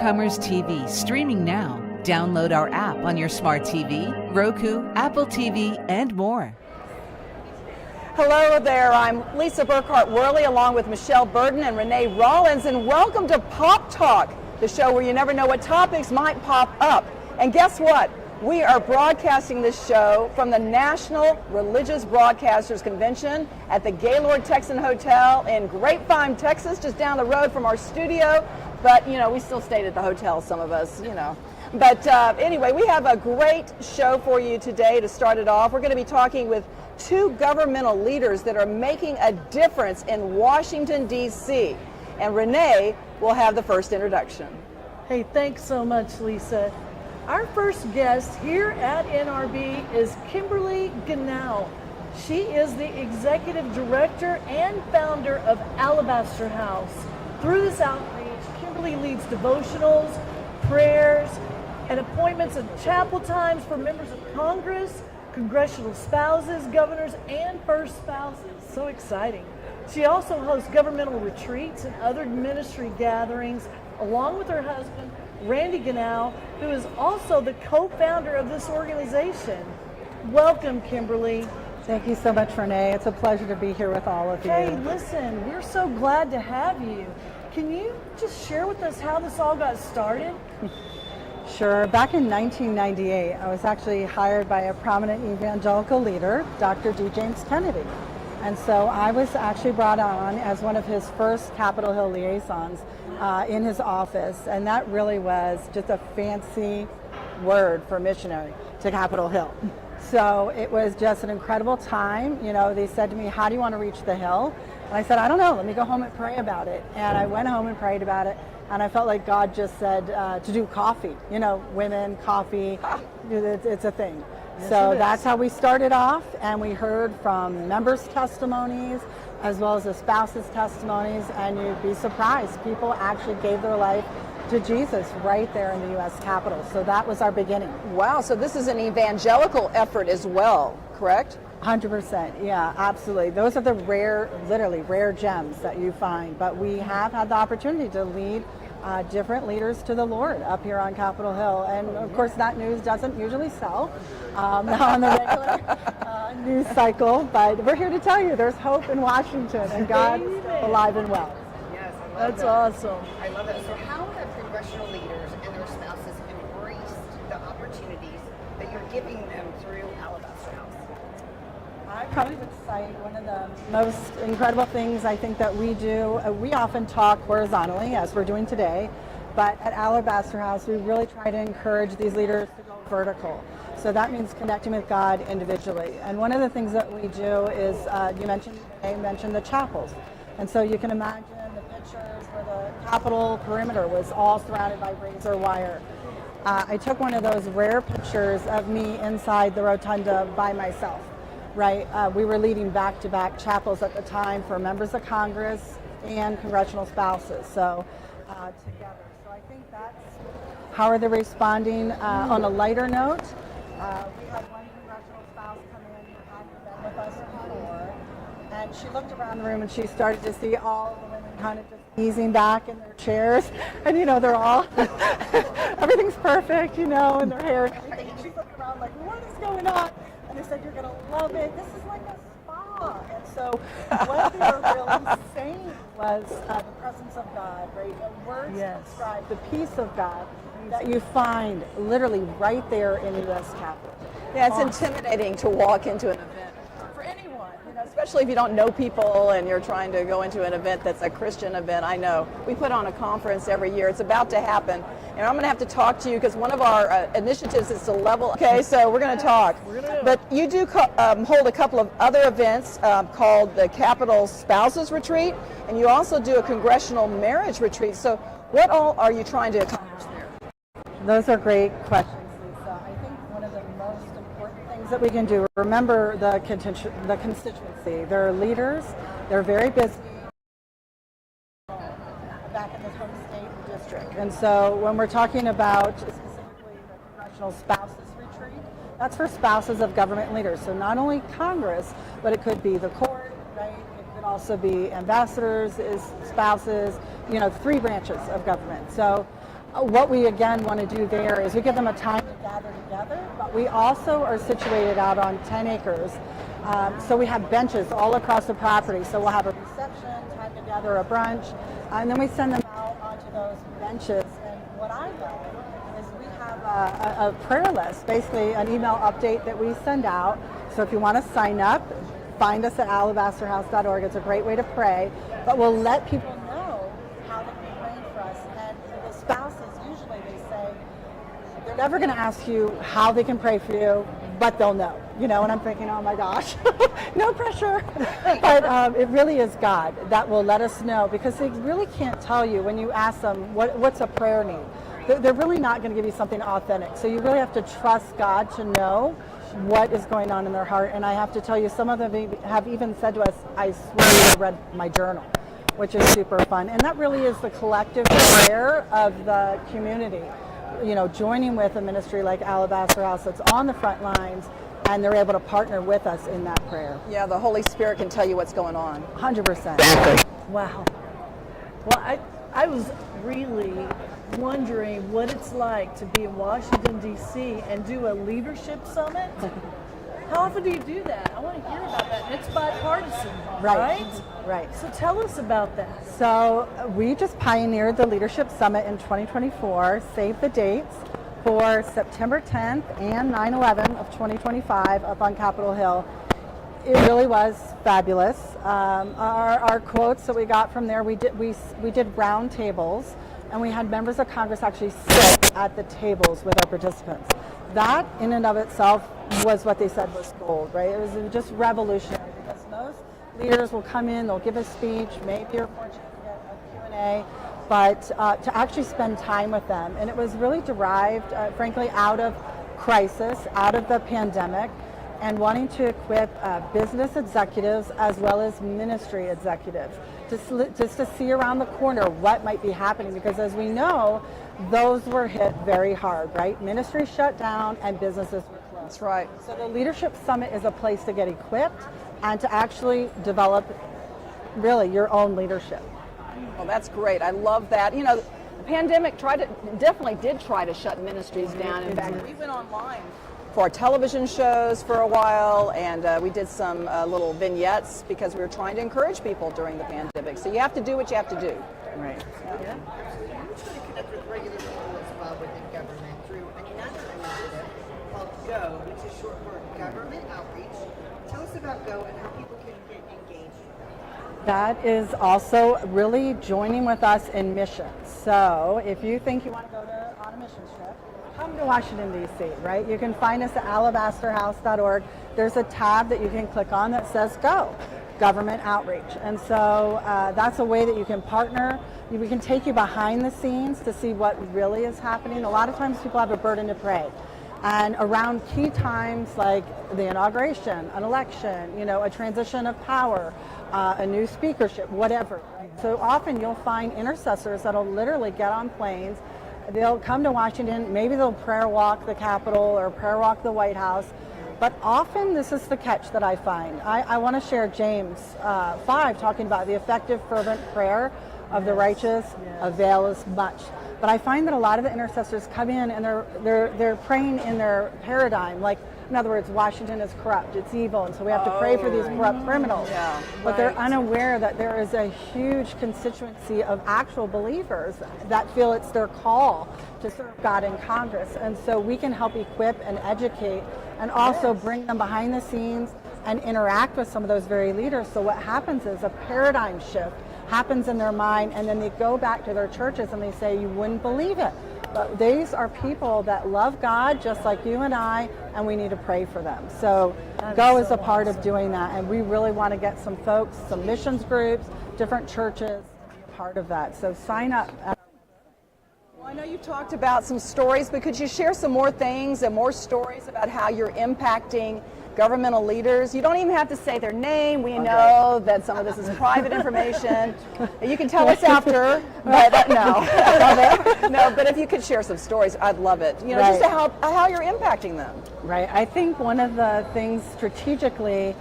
Overcomers TV, streaming now. Download our app on your smart TV, Roku, Apple TV, and more. Hello there, I'm Lisa Burkett-Worley along with Michelle Burden and Renee Rollins, and welcome to Pop Talk, the show where you never know what topics might pop up. And guess what? We are broadcasting this show from the National Religious Broadcasters Convention at the Gaylord Texan Hotel in Grapevine, Texas, just down the road from our studio. But, you know, we still stayed at the hotel, some of us, you know. But anyway, we have a great show for you today to start it off. We're going to be talking with two governmental leaders that are making a difference in Washington, D.C. And Renee will have the first introduction. Hey, thanks so much, Lisa. Our first guest here at NRB is Kimberly Ganau. She is the executive director and founder of Alabaster House. Through this outreach, Kimberly leads devotionals, prayers, and appointments of chapel times for members of Congress, congressional spouses, governors, and first spouses. So exciting. She also hosts governmental retreats and other ministry gatherings along with her husband, Randy Ganau, who is also the co-founder of this organization. Welcome, Kimberly. Thank you so much, Renee. It's a pleasure to be here with all of you. Hey, listen, we're so glad to have you. Can you just share with us how this all got started? Sure. Back in 1998, I was actually hired by a prominent evangelical leader, Dr. D. James Kennedy. And so I was actually brought on as one of his first Capitol Hill liaisons in his office. And that really was just a fancy word for missionary to Capitol Hill. So it was just an incredible time. You know, they said to me, how do you want to reach the Hill? And I said, I don't know, let me go home and pray about it. And I went home and prayed about it. And I felt like God just said to do coffee. You know, women, coffee, it's a thing. Yes, so that's how we started off, and we heard from members' testimonies as well as the spouses' testimonies, and you'd be surprised. People actually gave their life to Jesus right there in the U.S. Capitol. So that was our beginning. Wow, so this is an evangelical effort as well, correct? 100%, yeah, absolutely. Those are the rare, literally rare gems that you find. But we have had the opportunity to lead different leaders to the Lord up here on Capitol Hill. And of course, that news doesn't usually sell on the regular news cycle. But we're here to tell you there's hope in Washington, and God's alive and well. Yes, I love That's that. awesome. I love that. So how have congressional leaders and their spouses embraced the opportunities that you're giving them through Alabaster House? I probably would cite one of the most incredible things I think that we do. We often talk horizontally, as we're doing today, but at Alabaster House, we really try to encourage these leaders to go vertical. So that means connecting with God individually. And one of the things that we do is, you mentioned the chapels. And so you can imagine the pictures where the Capitol perimeter was all surrounded by razor wire. I took one of those rare pictures of me inside the rotunda by myself. Right, we were leading back-to-back chapels at the time for members of Congress and congressional spouses. So together. So I think that's how are they responding. On a lighter note, we had one congressional spouse come in who hadn't been with us before, and she looked around the room and she started to see all the women kind of just easing back in their chairs, and you know they're all everything's perfect, you know, and their hair and everything. And she's looking around like, what is going on? And they said, you're going to love it. This is like a spa. And so what they were really saying was the presence of God, right? The words describe the peace of God that you find literally right there in the U.S. Capitol. Yeah, it's intimidating to walk into an event for anyone, you know, especially if you don't know people and you're trying to go into an event that's a Christian event. I know. We put on a conference every year. It's about to happen. And I'm going to have to talk to you because one of our initiatives is to level. Okay, so we're going to talk. But you do hold a couple of other events called the Capitol Spouses Retreat, and you also do a Congressional Marriage Retreat. So what all are you trying to accomplish there? Those are great questions, Lisa. I think one of the most important things that we can do, remember the constituency. They're leaders. They're very busy. Back in the home state district. And so when we're talking about specifically the Congressional Spouses Retreat, that's for spouses of government leaders. So not only Congress, but it could be the court, right? It could also be ambassadors, spouses, you know, 3 branches of government. So what we again want to do there is we give them a time to gather together, but we also are situated out on 10 acres. So we have benches all across the property. So we'll have a reception, time together, a brunch, and then we send them out onto those benches. And what I know is we have a prayer list, basically an email update that we send out. So if you want to sign up, find us at alabasterhouse.org. It's a great way to pray, but we'll let people know how they can be praying for us. And the spouses, usually they say, they're never going to ask you how they can pray for you, but they'll know, and I'm thinking, oh my gosh, no pressure. But it really is God that will let us know, because they really can't tell you when you ask them what's a prayer need. They're really not going to give you something authentic. So you really have to trust God to know what is going on in their heart. And I have to tell you, some of them have even said to us, I swear you read my journal, which is super fun. And that really is the collective prayer of the community, joining with a ministry like Alabaster House that's on the front lines, and they're able to partner with us in that prayer. Yeah, the Holy Spirit can tell you what's going on. 100%. Wow. Well, I was really wondering what it's like to be in Washington, D.C. and do a leadership summit. How often do you do that? I want to hear about that. It's bipartisan, right? Right. So tell us about that. So we just pioneered the Leadership Summit in 2024. Save the dates for September 10th and 9/11 of 2025 up on Capitol Hill. It really was fabulous. Our quotes that we got from there, we did round tables, and we had members of Congress actually sit at the tables with our participants. That in and of itself was what they said was gold, right? It was just revolutionary, because most leaders will come in, they'll give a speech, maybe you're fortunate to get a Q&A, but to actually spend time with them. And it was really derived, frankly, out of crisis, out of the pandemic, and wanting to equip business executives as well as ministry executives just to see around the corner what might be happening, because as we know, those were hit very hard, right? Ministry shut down and businesses were closed. That's right. So the Leadership Summit is a place to get equipped and to actually develop really your own leadership. Well, that's great. I love that. The pandemic definitely did try to shut ministries down. In fact, we went online for our television shows for a while, and we did some little vignettes because we were trying to encourage people during the pandemic. So you have to do what you have to do. Right. Yeah. We're trying to connect with regular people as well within government through another initiative called GO, which is short for Government Outreach. Tell us about GO and how people can get engaged. That is also really joining with us in missions. So if you think you want to go on a mission trip, come to Washington, D.C., right? You can find us at alabasterhouse.org. There's a tab that you can click on that says GO, Government Outreach. And so that's a way that you can partner. We can take you behind the scenes to see what really is happening. A lot of times people have a burden to pray. And around key times like the inauguration, an election, a transition of power, a new speakership, whatever. Right? So often you'll find intercessors that'll literally get on planes. They'll come to Washington, maybe they'll prayer walk the Capitol or prayer walk the White House, but often this is the catch that I find. I want to share James 5 talking about the effective fervent prayer of the righteous availeth much. But I find that a lot of the intercessors come in and they're praying in their paradigm, like, in other words, Washington is corrupt, it's evil, and so we have to pray for these corrupt criminals. Yeah, but they're unaware that there is a huge constituency of actual believers that feel it's their call to serve God in Congress. And so we can help equip and educate and also bring them behind the scenes and interact with some of those very leaders. So what happens is a paradigm shift happens in their mind, and then they go back to their churches and they say, you wouldn't believe it, but these are people that love God just like you and I, and we need to pray for them. So GO is a part of doing that, and we really want to get some folks, some missions groups, different churches to be a part of that. So sign up. Well, I know you talked about some stories, but could you share some more things and more stories about how you're impacting governmental leaders? You don't even have to say their name. We know that some of this is private information. You can tell us after, but no, but if you could share some stories, I'd love it. Just how you're impacting them. Right. I think one of the things strategically